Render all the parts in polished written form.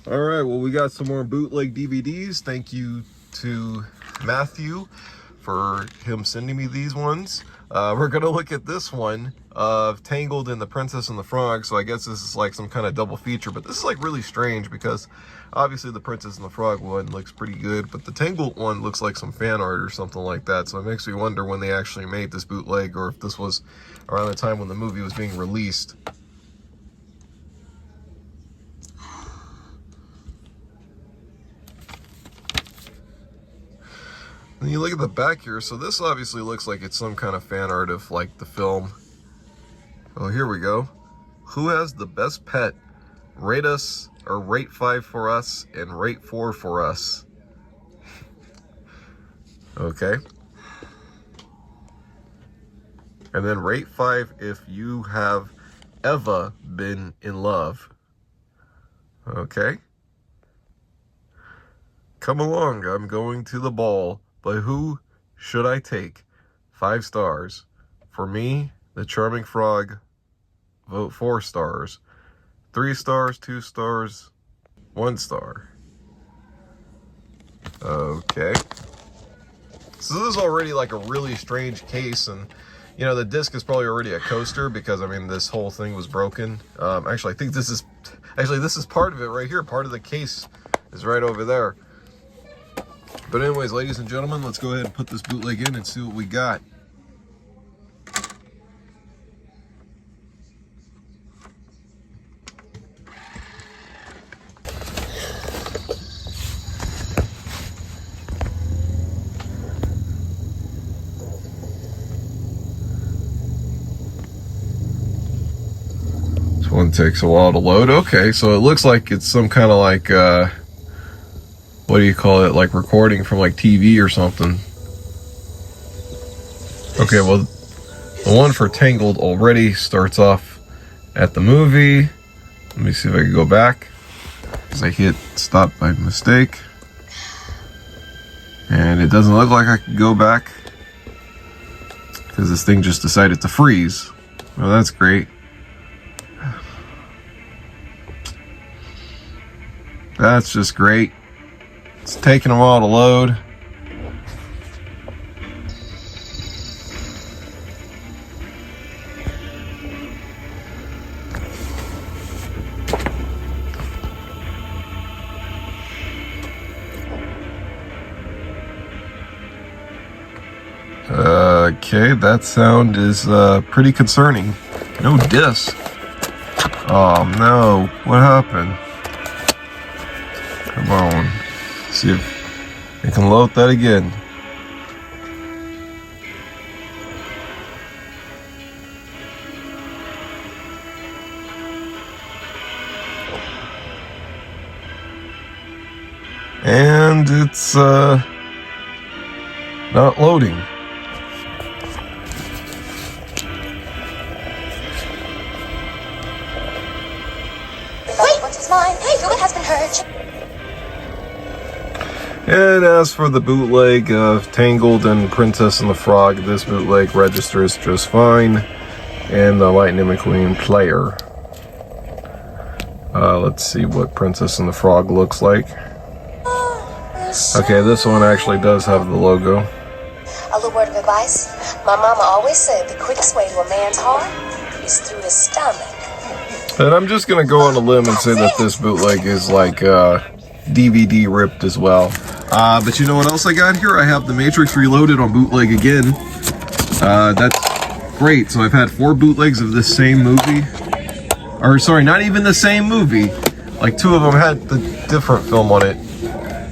All right, well, we got some more bootleg DVDs. Thank you to Matthew for him sending me these ones. We're gonna look at this one of Tangled and the Princess and the Frog. So I guess this is like some kind of double feature, but this is like really strange because obviously the Princess and the Frog one looks pretty good, but the Tangled one looks like some fan art or something like that. So it makes me wonder when they actually made this bootleg, or if this was around the time when the movie was being released. And you look at the back here, so this obviously looks like it's some kind of fan art of like the film. Oh, here we go. Who has the best pet? Rate us, or rate 5 for us and rate 4 for us. Okay. And then rate 5 if you have ever been in love. Okay. Come along, I'm going to the ball. But who should I take? 5 stars. For me, the Charming Frog, vote 4 stars. 3 stars, 2 stars, 1 star. Okay. So this is already like a really strange case, and you know, the disc is probably already a coaster because I mean this whole thing was broken. Actually, I think this is part of it right here. Part of the case is right over there. But anyways, ladies and gentlemen, let's go ahead and put this bootleg in and see what we got. This one takes a while to load. Okay, so it looks like it's some kind of like what do you call it, like recording from like TV or something. Okay, well, the one for Tangled already starts off at the movie. Let me see if I can go back, because I hit stop by mistake. And it doesn't look like I can go back, because this thing just decided to freeze. Well, that's great. That's just great. It's taking a while to load. Okay, that sound is pretty concerning. No disc. Oh no, what happened? Come on. See if I can load that again. And it's not loading. Wait, what is mine? Hey, your has been heard. And as for the bootleg of Tangled and Princess and the Frog, this bootleg registers just fine. And the Lightning McQueen player. Let's see what Princess and the Frog looks like. Okay, this one actually does have the logo. A little word of advice. My mama always said the quickest way to a man's heart is through his stomach. And I'm just gonna go on a limb and say that this bootleg is like DVD ripped as well. But you know what else I got here? I have The Matrix Reloaded on bootleg again. That's great. So I've had 4 bootlegs of this same movie. Or sorry, not even the same movie. Like 2 of them had the different film on it.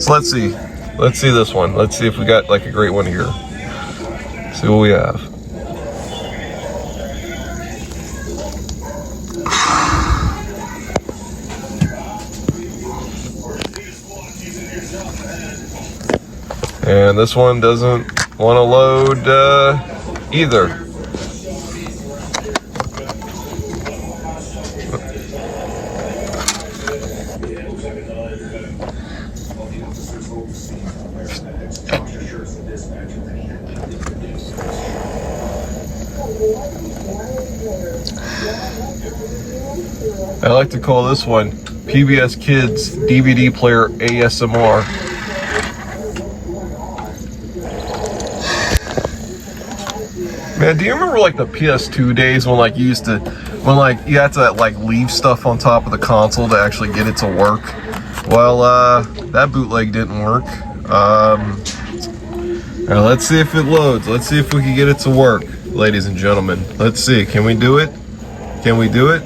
So let's see. Let's see this one. Let's see if we got like a great one here. See what we have. And this one doesn't want to load either. I like to call this one PBS Kids DVD player ASMR. Man, do you remember like the PS2 days when like you used to, when like you had to like leave stuff on top of the console to actually get it to work? Well, that bootleg didn't work. Now let's see if it loads. Let's see if we can get it to work, ladies and gentlemen. Let's see. Can we do it? Can we do it?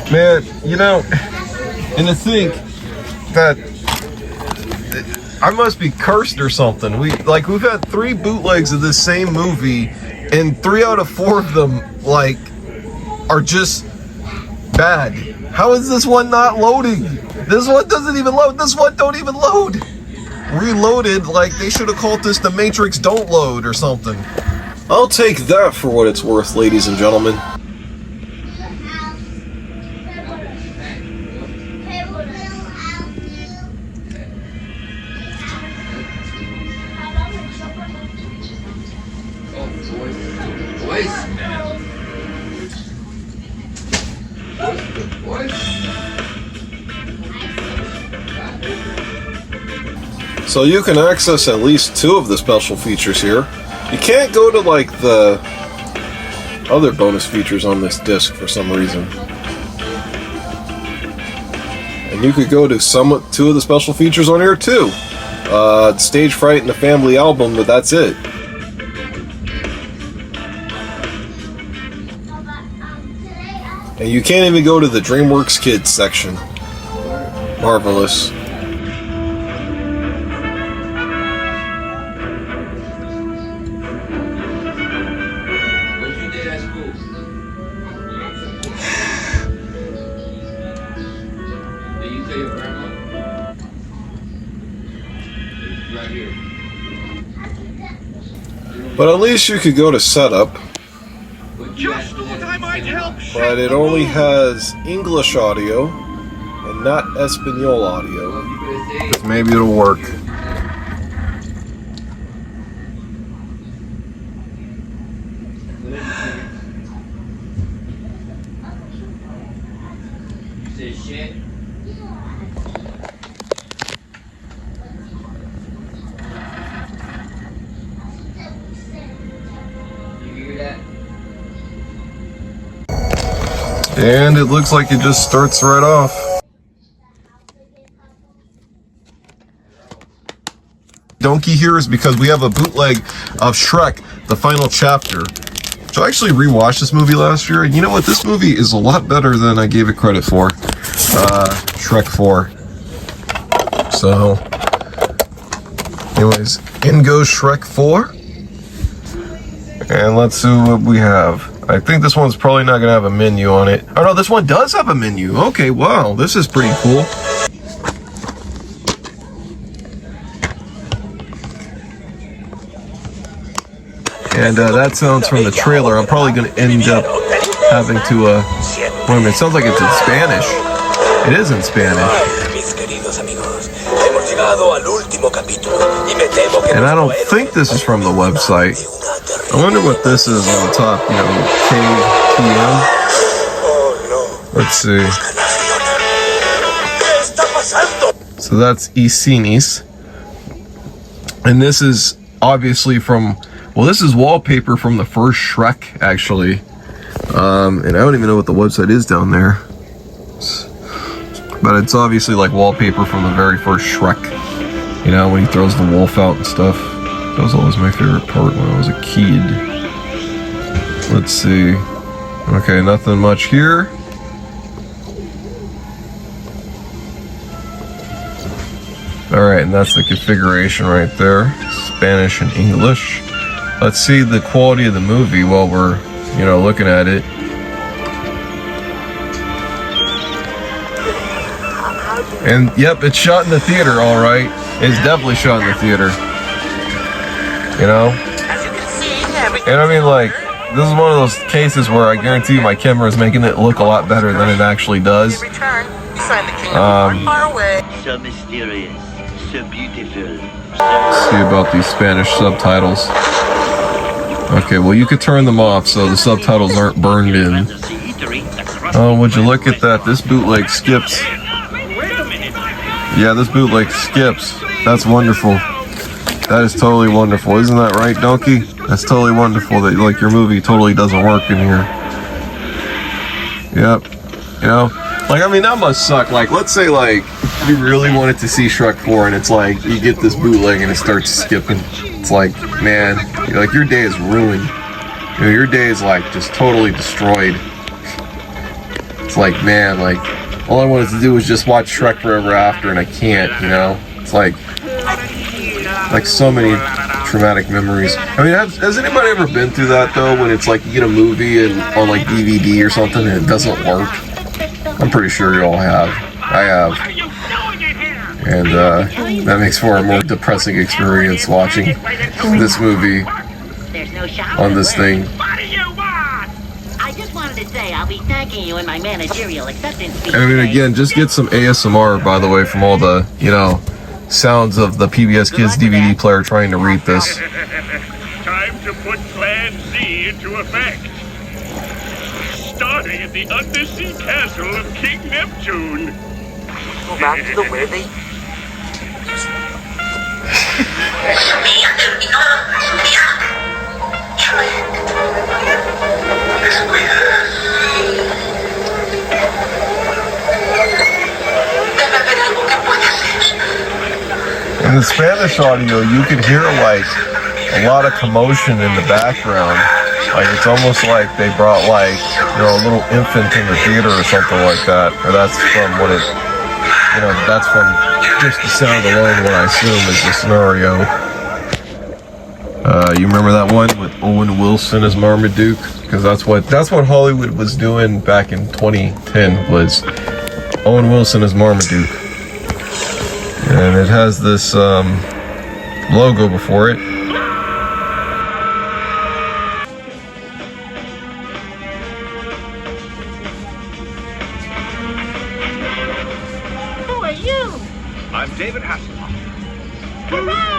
Man, you know, and to think that I must be cursed or something. We've had 3 bootlegs of this same movie, and 3 out of 4 of them like are just bad. How is this one not loading? This one doesn't even load. This one don't even load. Reloaded, like they should have called this the Matrix Don't Load or something. I'll take that for what it's worth, ladies and gentlemen. So you can access at least 2 of the special features here. You can't go to like the other bonus features on this disc for some reason. And you could go to 2 of the special features on here too. Stage Fright and the Family Album, but that's it. And you can't even go to the DreamWorks Kids section. Marvelous. But at least you could go to setup. But it only has English audio and not Espanol audio. Maybe it'll work. And it looks like it just starts right off. Donkey here is because we have a bootleg of Shrek, the final chapter. So I actually rewatched this movie last year, and you know what? This movie is a lot better than I gave it credit for. Shrek 4. So, anyways, in goes Shrek 4. And let's see what we have. I think this one's probably not going to have a menu on it. Oh no, this one does have a menu. Okay, wow, this is pretty cool. And that sounds from the trailer. I'm probably going to end up having to, wait a minute, it sounds like it's in Spanish. It is in Spanish. And I don't think this is from the website. I wonder what this is on the top, you know, KTM. Let's see. So that's Icinis. And this is obviously from, well, this is wallpaper from the first Shrek, actually. And I don't even know what the website is down there. But it's obviously like wallpaper from the very first Shrek. You know, when he throws the wolf out and stuff. That was always my favorite part when I was a kid. Let's see. Okay, nothing much here. Alright, and that's the configuration right there. Spanish and English. Let's see the quality of the movie while we're, you know, looking at it. And yep, it's shot in the theater, alright. It's definitely shot in the theater. You know? And I mean, like, this is one of those cases where I guarantee you my camera is making it look a lot better than it actually does. So mysterious, so Let's see about these Spanish subtitles. Okay, well you could turn them off so the subtitles aren't burned in. Oh, would you look at that? This bootleg skips. Yeah, this bootleg skips. That's wonderful. That is totally wonderful. Isn't that right, Donkey? That's totally wonderful that like your movie totally doesn't work in here. Yep. You know? Like, I mean, that must suck. Like, let's say, like, you really wanted to see Shrek 4 and it's like, you get this bootleg and it starts skipping. It's like, man, you're like, your day is ruined. You know, your day is, like, just totally destroyed. It's like, man, like, all I wanted to do was just watch Shrek Forever After and I can't, you know? It's like so many traumatic memories. I mean, has anybody ever been through that, though, when it's like you get a movie and on, like, DVD or something and it doesn't work? I'm pretty sure you all have. I have. And that makes for a more depressing experience watching this movie on this thing. I just wanted to say I'll be thanking you in my managerial acceptance speech. I mean, again, just get some ASMR, by the way, from all the, you know, sounds of the PBS Kids DVD player trying to read this. Time to put Plan Z into effect. Starting at the undersea castle of King Neptune. Go back to the where they... In the Spanish audio, you could hear like a lot of commotion in the background. Like it's almost like they brought like, you know, a little infant in the theater or something like that. Or that's from what it, you know, that's from just the sound alone, what I assume is the scenario. You remember that one with Owen Wilson as Marmaduke? Because that's what Hollywood was doing back in 2010 was Owen Wilson as Marmaduke. And it has this logo before it. Who are you? I'm David Hasselhoff. Hooray!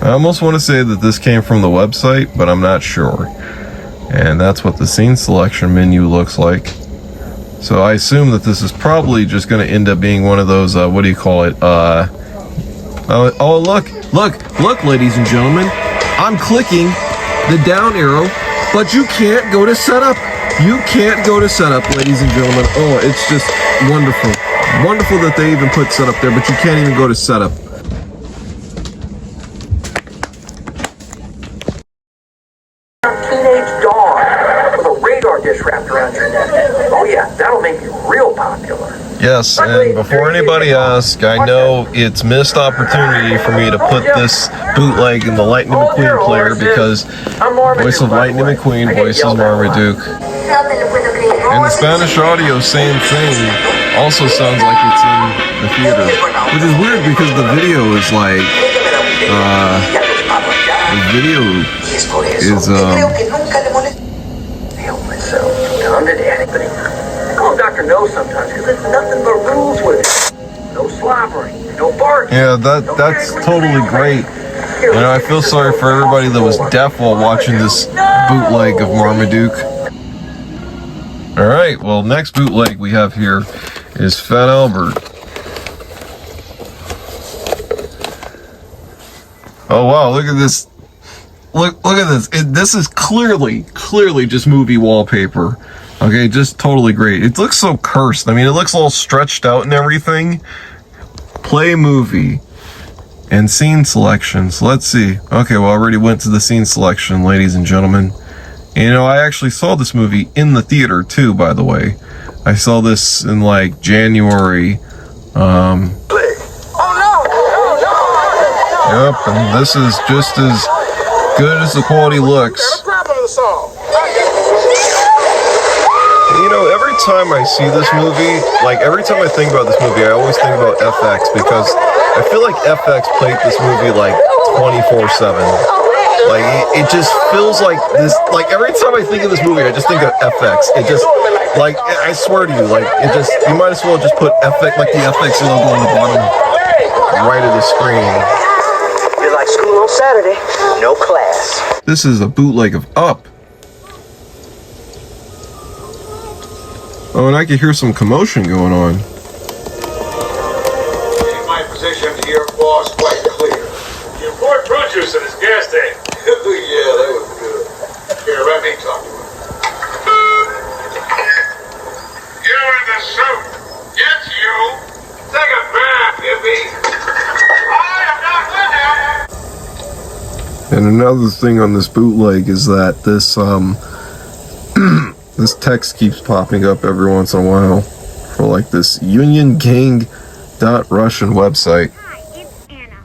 I almost want to say that this came from the website, but I'm not sure. And that's what the scene selection menu looks like. So I assume that this is probably just going to end up being one of those, what do you call it? Oh, look, ladies and gentlemen. I'm clicking the down arrow, but you can't go to setup. You can't go to setup, ladies and gentlemen. Oh, it's just wonderful. Wonderful that they even put setup there, but you can't even go to setup. Teenage dog with a radar dish wrapped around your neck. Oh yeah, that'll make you real popular. Yes, and before anybody asks, I know it's missed opportunity for me to put this bootleg in the Lightning McQueen player because voice of Lightning McQueen voices Marmaduke. And the Spanish audio, same thing, also sounds like it's in the theater. Which is weird because the video is like, the video is, Down to daddy, but I call Dr. No sometimes because there's nothing but rules with it. No slobbering, no barking. yeah, that's totally great. You know, I feel sorry for everybody that was deaf while watching this bootleg of Marmaduke. Alright, well, next bootleg we have here is Fat Albert. Oh wow, look at this. Look at this. This is clearly just movie wallpaper. Okay, just totally great. It looks so cursed. I mean, it looks all stretched out and everything. Play movie. And scene selections. Let's see. Okay, well, I already went to the scene selection, ladies and gentlemen. And, you know, I actually saw this movie in the theater, too, by the way. I saw this in, like, January. Yep, and this is just as good as the quality looks. You know, every time I see this movie, like every time I think about this movie, I always think about FX because I feel like FX played this movie like 24/7. Like it just feels like this. Like every time I think of this movie, I just think of FX. It just like I swear to you, like it just you might as well just put FX like the FX logo on the bottom right of the screen. You're like school on Saturday, no class. This is a bootleg of Up. Oh, and I can hear some commotion going on. My position here, boss, quite clear. You poured fruit juice in his gas tank. Yeah, that was good. Here, let me talk to him. You in the suit. Yes, you. Take a bath, hippie. I am not with him. And another thing on this bootleg is that this this text keeps popping up every once in a while for like this UnionGang.Russian website. Hi, it's Anna.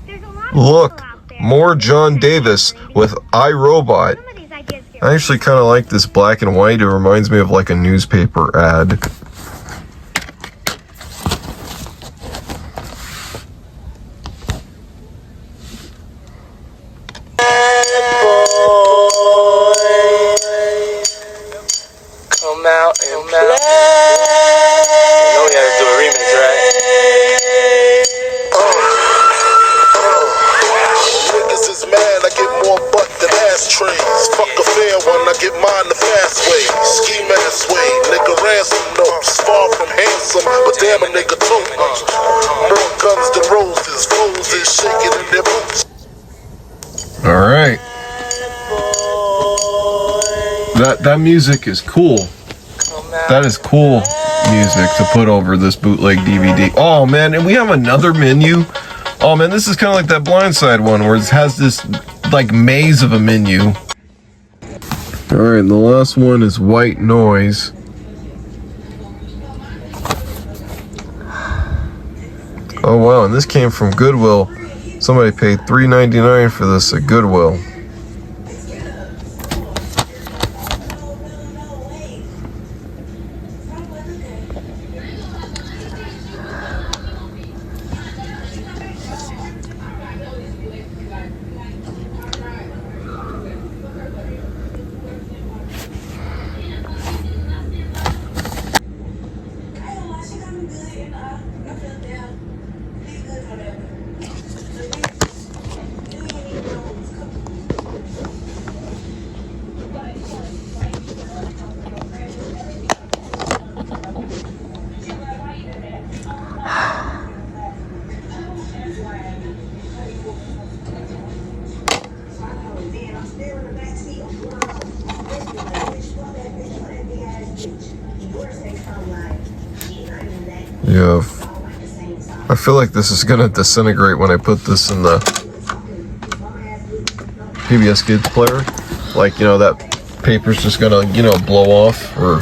There's a lot of Look, people out there. more John Davis with iRobot. Some of these ideas get I actually kind of like this black and white. It reminds me of like a newspaper ad. Come out and play. You know we had to do a remix, right? Niggas is mad, I get more butt than ashtrays. Fuck a fair one, I get mine the fast way. Ski mask way, nigga ransom notes. Far from handsome, but damn a nigga tote. More guns than roses, foes is shaking in their boots. All right. That music is cool. That is cool music to put over this bootleg DVD. Oh man, and we have another menu. Oh man, this is kind of like that Blindside one where it has this like maze of a menu. All right, and the last one is White Noise. Oh wow, and this came from Goodwill. Somebody paid $3.99 for this at Goodwill. Yeah, I feel like this is gonna disintegrate when I put this in the PBS Kids player. Like, you know, that paper's just gonna, you know, blow off or...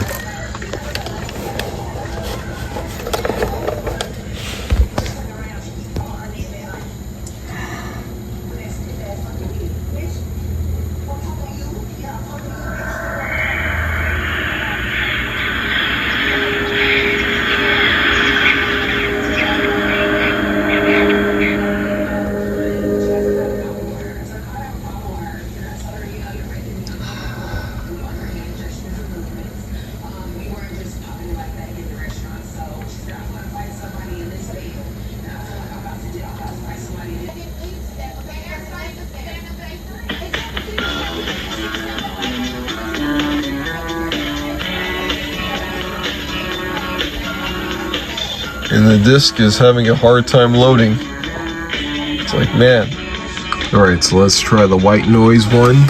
And the disc is having a hard time loading. It's like, man. Alright, so let's try the White Noise one.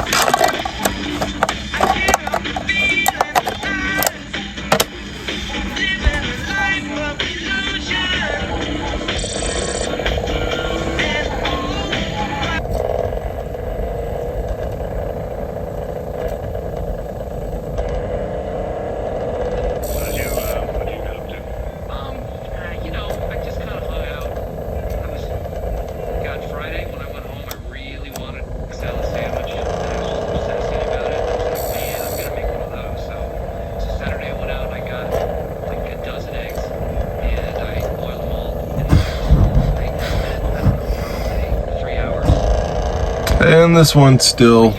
And this one still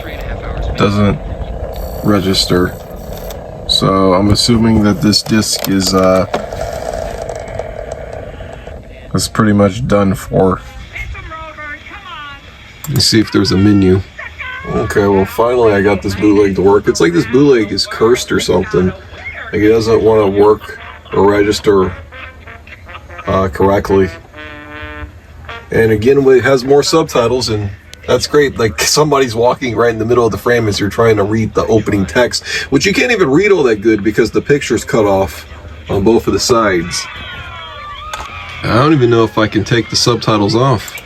doesn't register. So I'm assuming that this disc is pretty much done for. Let's see if there's a menu. Okay, well finally I got this bootleg to work. It's like this bootleg is cursed or something. Like it doesn't want to work or register correctly. And again, it has more subtitles, and that's great. Like somebody's walking right in the middle of the frame as you're trying to read the opening text, which you can't even read all that good because the picture's cut off on both of the sides. I don't even know if I can take the subtitles off.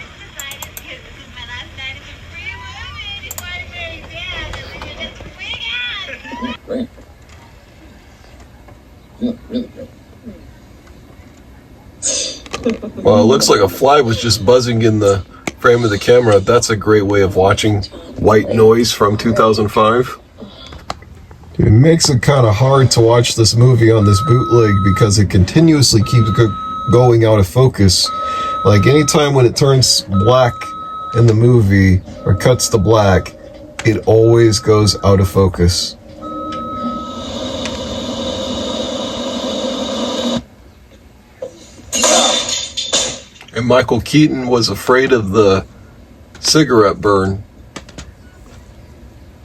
Well, it looks like a fly was just buzzing in the frame of the camera. That's a great way of watching white noise from 2005. It makes it kind of hard to watch this movie on this bootleg because it continuously keeps going out of focus. Like anytime when it turns black in the movie or cuts to black, it always goes out of focus. And Michael Keaton was afraid of the cigarette burn.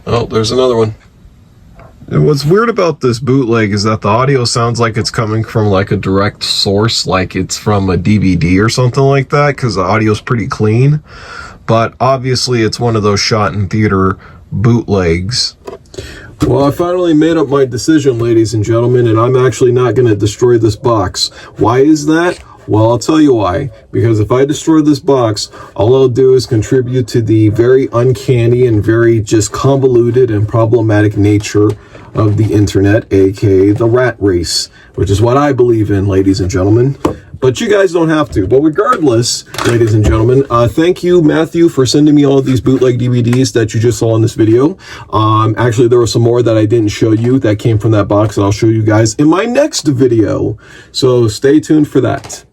Oh, there's another one. And what's weird about this bootleg is that the audio sounds like it's coming from like a direct source, like it's from a DVD or something like that, because the audio's pretty clean. But obviously it's one of those shot in theater bootlegs. Well, I finally made up my decision, ladies and gentlemen, and I'm actually not going to destroy this box. Why is that? Well, I'll tell you why. Because if I destroy this box, all I'll do is contribute to the very uncanny and very just convoluted and problematic nature of the internet, aka the rat race, which is what I believe in, ladies and gentlemen. But you guys don't have to. But regardless, ladies and gentlemen, thank you, Matthew, for sending me all these bootleg DVDs that you just saw in this video. Actually, there were some more that I didn't show you that came from that box, and I'll show you guys in my next video. So stay tuned for that.